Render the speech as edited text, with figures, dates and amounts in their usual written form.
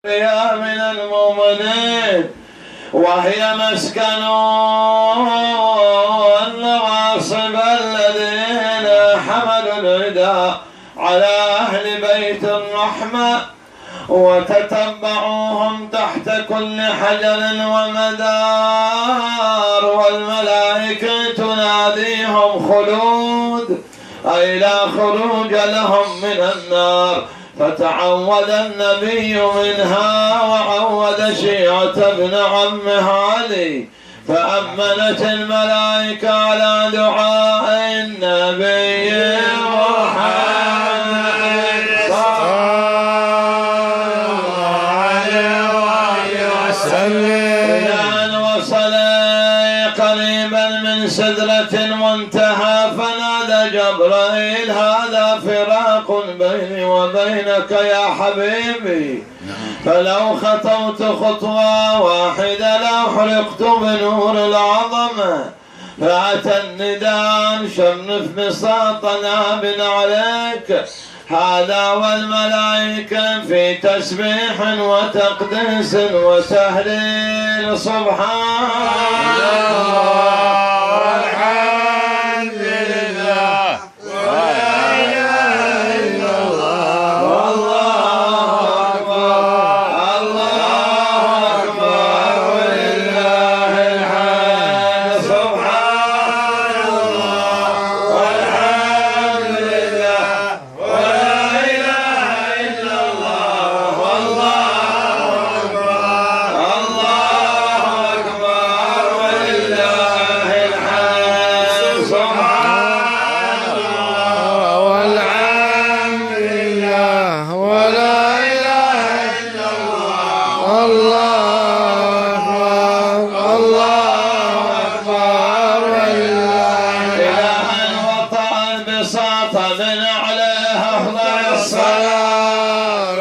يا من المؤمنين وهي مسكن النواصب الذين حملوا الرداء على أهل بيت الرحمة وتتبعوهم تحت كل حجر ومدار والملائكة تناديهم خلود أي لا خروج لهم من النار. فتعوذ النبي منها وعوذ شيعة ابن عمه علي فأمنت الملائكة على دعاء النبي محمد صلى الله عليه وسلم إلى أن وصل قريبا من سدرة المنتهى فنادى جبرائيل هذا فراق بيني وبينك يا حبيبي فلو خطوت خطوة واحدة لأحرقت بنور العظمة. فأتى النداء شرف بساطنا بن عليك هذا والملائكة في تسبيح وتقديس وتهليل سبحان الله والحمد لله ولا إله إلا الله والله أكبر الله أكبر ولله الحمد سبحان الله والحمد لله ولا إله إلا الله والله أكبر الله أكبر ولله الحمد سبحان الله والحمد لله ولا إله إلا الله الله أكبر إلى أن وطأ البساط من عليها أفضل الصلاة